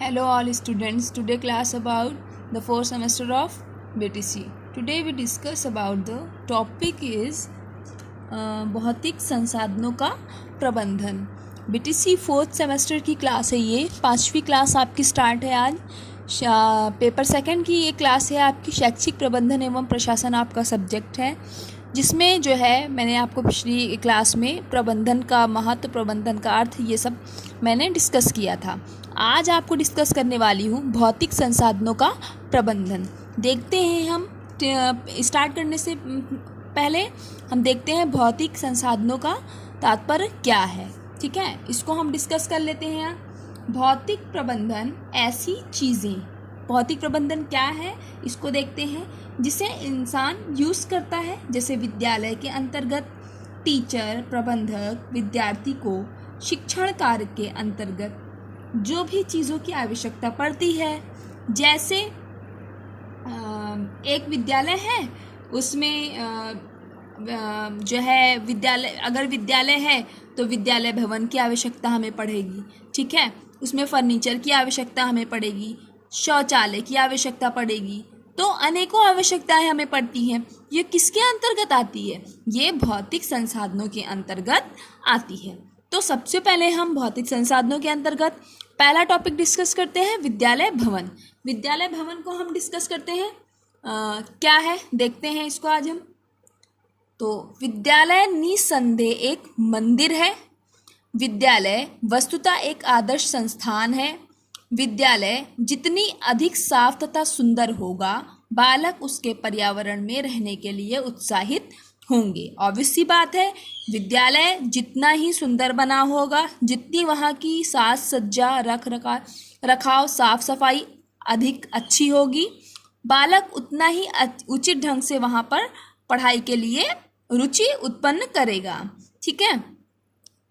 Hello all students. Today class about the fourth semester of BTC. Today we discuss about the topic is भौतिक संसाधनों का प्रबंधन। BTC fourth semester की class है, ये 5वीं क्लास आपकी स्टार्ट है आज। पेपर सेकंड की ये क्लास है आपकी। शैक्षिक प्रबंधन एवं प्रशासन आपका सब्जेक्ट है, जिसमें जो है मैंने आपको पिछली क्लास में प्रबंधन का महत्व, प्रबंधन का अर्थ, ये सब मैंने डिस्कस किया था। आज आपको डिस्कस करने वाली हूँ भौतिक संसाधनों का प्रबंधन। देखते हैं हम स्टार्ट करने से पहले हम देखते हैं भौतिक संसाधनों का तात्पर्य क्या है। ठीक है, इसको हम डिस्कस कर लेते हैं। भौतिक प्रबंधन ऐसी चीज़ें, भौतिक प्रबंधन क्या है इसको देखते हैं, जिसे इंसान यूज़ करता है। जैसे विद्यालय के अंतर्गत टीचर, प्रबंधक विद्यार्थी को शिक्षण कार्य के अंतर्गत जो भी चीज़ों की आवश्यकता पड़ती है, जैसे एक विद्यालय है, उसमें जो है विद्यालय, अगर विद्यालय है तो विद्यालय भवन की आवश्यकता हमें पड़ेगी। ठीक है, उसमें फर्नीचर की आवश्यकता हमें पड़ेगी, शौचालय की आवश्यकता पड़ेगी, तो अनेकों आवश्यकताएं हमें पड़ती हैं। ये किसके अंतर्गत आती है? ये भौतिक संसाधनों के अंतर्गत आती है। तो सबसे पहले हम भौतिक संसाधनों के अंतर्गत पहला टॉपिक डिस्कस करते हैं, विद्यालय भवन। विद्यालय भवन को हम डिस्कस करते हैं क्या है, देखते हैं इसको आज हम। तो विद्यालय निसंदेह एक मंदिर है। विद्यालय वस्तुतः एक आदर्श संस्थान है। विद्यालय जितनी अधिक साफ तथा सुंदर होगा, बालक उसके पर्यावरण में रहने के लिए उत्साहित होंगे। ऑब्वियस सी बात है, विद्यालय जितना ही सुंदर बना होगा, जितनी वहाँ की साज सज्जा, रखाव, साफ सफाई अधिक अच्छी होगी, बालक उतना ही उचित ढंग से वहाँ पर पढ़ाई के लिए रुचि उत्पन्न करेगा। ठीक है,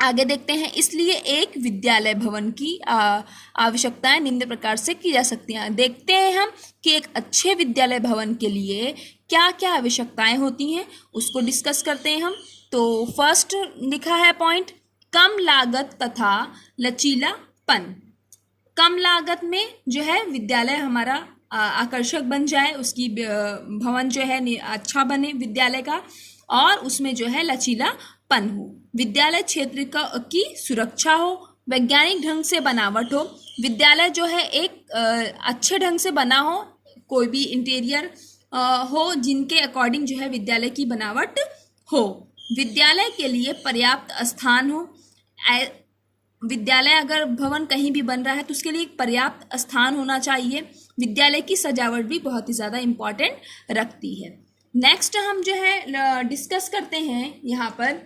आगे देखते हैं। इसलिए एक विद्यालय भवन की आवश्यकताएं निम्न प्रकार से की जा सकती हैं। देखते हैं हम कि एक अच्छे विद्यालय भवन के लिए क्या क्या आवश्यकताएं होती हैं, उसको डिस्कस करते हैं हम। तो फर्स्ट लिखा है पॉइंट, कम लागत तथा लचीलापन। कम लागत में जो है विद्यालय हमारा आकर्षक बन जाए, उसकी भवन जो है अच्छा बने विद्यालय का, और उसमें जो है लचीलापन हो। विद्यालय क्षेत्र की सुरक्षा हो, वैज्ञानिक ढंग से बनावट हो। विद्यालय जो है एक अच्छे ढंग से बना हो, कोई भी इंटीरियर हो जिनके अकॉर्डिंग जो है विद्यालय की बनावट हो। विद्यालय के लिए पर्याप्त स्थान हो। विद्यालय अगर भवन कहीं भी बन रहा है तो उसके लिए एक पर्याप्त स्थान होना चाहिए। विद्यालय की सजावट भी बहुत ही ज़्यादा इम्पॉर्टेंट रखती है। नेक्स्ट हम जो है डिस्कस करते हैं यहाँ पर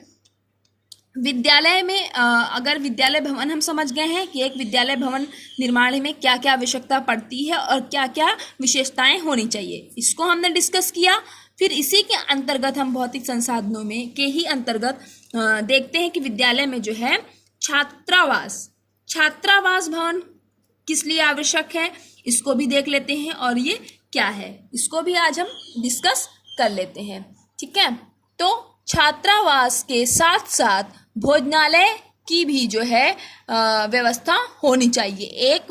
विद्यालय में अगर विद्यालय भवन हम समझ गए हैं कि एक विद्यालय भवन निर्माण में क्या क्या आवश्यकता पड़ती है और क्या क्या विशेषताएं होनी चाहिए, इसको हमने डिस्कस किया। फिर इसी के अंतर्गत हम भौतिक संसाधनों में के ही अंतर्गत देखते हैं कि विद्यालय में जो है छात्रावास भवन किस लिए आवश्यक है, इसको भी देख लेते हैं, और ये क्या है इसको भी आज हम डिस्कस कर लेते हैं। ठीक है, तो छात्रावास के साथ साथ भोजनालय की भी जो है व्यवस्था होनी चाहिए। एक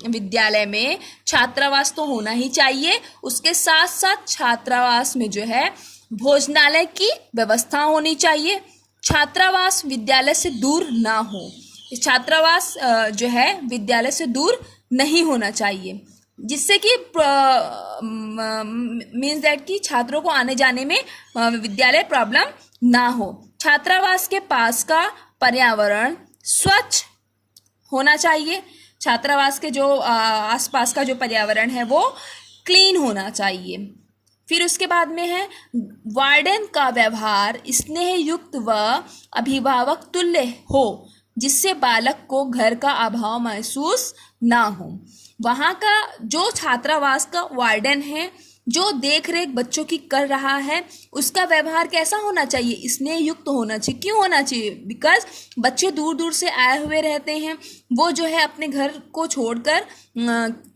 विद्यालय में छात्रावास तो होना ही चाहिए, उसके साथ साथ छात्रावास में जो है भोजनालय की व्यवस्था होनी चाहिए। छात्रावास विद्यालय से दूर ना हो, छात्रावास जो है विद्यालय से दूर नहीं होना चाहिए, जिससे कि मीन्स दैट कि छात्रों को आने जाने में विद्यालय प्रॉब्लम ना हो। छात्रावास के पास का पर्यावरण स्वच्छ होना चाहिए। छात्रावास के जो आसपास का जो पर्यावरण है वो क्लीन होना चाहिए। फिर उसके बाद में है वार्डन का व्यवहार स्नेह युक्त व अभिभावक तुल्य हो, जिससे बालक को घर का अभाव महसूस ना हो। वहाँ का जो छात्रावास का वार्डन है, जो देख रेख बच्चों की कर रहा है, उसका व्यवहार कैसा होना चाहिए? स्नेह युक्त होना चाहिए। क्यों होना चाहिए? बिकॉज बच्चे दूर दूर से आए हुए रहते हैं, वो जो है अपने घर को छोड़कर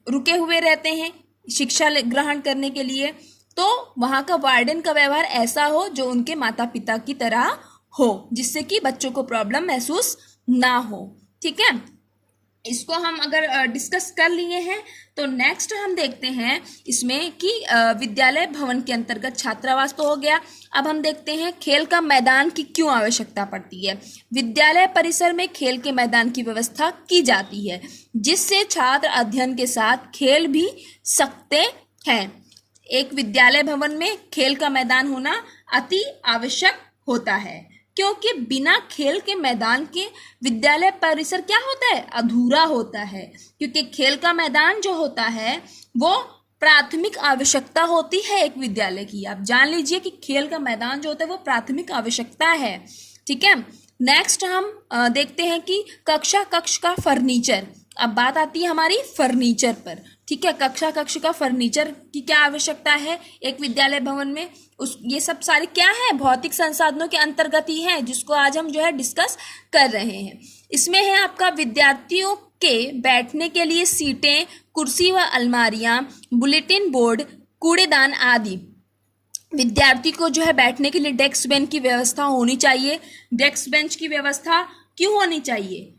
रुके हुए रहते हैं शिक्षा ग्रहण करने के लिए। तो वहाँ का वार्डन का व्यवहार ऐसा हो जो उनके माता पिता की तरह हो, जिससे कि बच्चों को प्रॉब्लम महसूस ना हो। ठीक है, इसको हम अगर डिस्कस कर लिए हैं तो नेक्स्ट हम देखते हैं इसमें कि विद्यालय भवन के अंतर्गत छात्रावास तो हो गया। अब हम देखते हैं खेल का मैदान की क्यों आवश्यकता पड़ती है। विद्यालय परिसर में खेल के मैदान की व्यवस्था की जाती है जिससे छात्र अध्ययन के साथ खेल भी सकते हैं। एक विद्यालय भवन में खेल का मैदान होना अति आवश्यक होता है क्योंकि बिना खेल के मैदान के विद्यालय परिसर क्या होता है, अधूरा होता है। क्योंकि खेल का मैदान जो होता है वो प्राथमिक आवश्यकता होती है एक विद्यालय की। आप जान लीजिए कि खेल का मैदान जो होता है वो प्राथमिक आवश्यकता है। ठीक है, नेक्स्ट हम देखते हैं कि कक्ष का फर्नीचर। अब बात आती है हमारी फर्नीचर पर। ठीक है, कक्ष का फर्नीचर की क्या आवश्यकता है एक विद्यालय भवन में। ये सब सारे क्या है, भौतिक संसाधनों के अंतर्गत ही है, जिसको आज हम जो है डिस्कस कर रहे हैं। इसमें है आपका विद्यार्थियों के बैठने के लिए सीटें, कुर्सी व अलमारियां, बुलेटिन बोर्ड, कूड़ेदान आदि। विद्यार्थी को जो है बैठने के लिए डेस्क बेंच की व्यवस्था होनी चाहिए। डेस्क बेंच की व्यवस्था क्यों होनी चाहिए,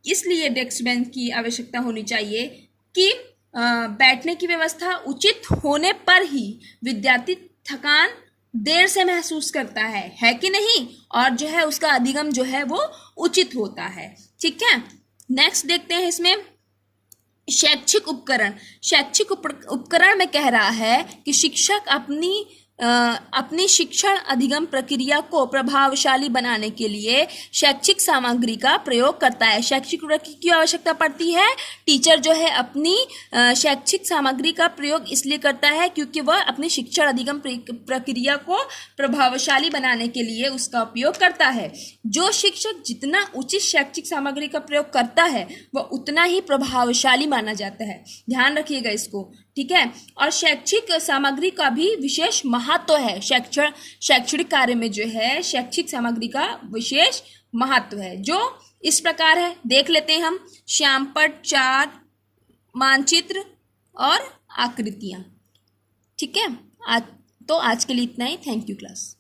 इसलिए डेस्क बेंच की आवश्यकता होनी चाहिए कि बैठने की व्यवस्था उचित होने पर ही विद्यार्थी थकान देर से महसूस करता है कि नहीं, और जो है उसका अधिगम जो है वो उचित होता है। ठीक है, नेक्स्ट देखते हैं इसमें शैक्षिक उपकरण। शैक्षिक उपकरण में कह रहा है कि शिक्षक अपनी शिक्षण अधिगम प्रक्रिया को प्रभावशाली बनाने के लिए शैक्षिक सामग्री का प्रयोग करता है। शैक्षिक की आवश्यकता पड़ती है। टीचर जो है अपनी शैक्षिक सामग्री का प्रयोग इसलिए करता है क्योंकि वह अपनी शिक्षण अधिगम प्रक्रिया को प्रभावशाली बनाने के लिए उसका उपयोग करता है। जो शिक्षक जितना उचित शैक्षिक सामग्री का प्रयोग करता है वह उतना ही प्रभावशाली माना जाता है। ध्यान रखिएगा इसको। ठीक है, और शैक्षिक सामग्री का भी विशेष महत्व है। शैक्षणिक कार्य में जो है शैक्षिक सामग्री का विशेष महत्व है, जो इस प्रकार है। देख लेते हैं हम। श्यामपट्ट, चार्ट, मानचित्र और आकृतियां। ठीक है, तो आज के लिए इतना ही। Thank you class.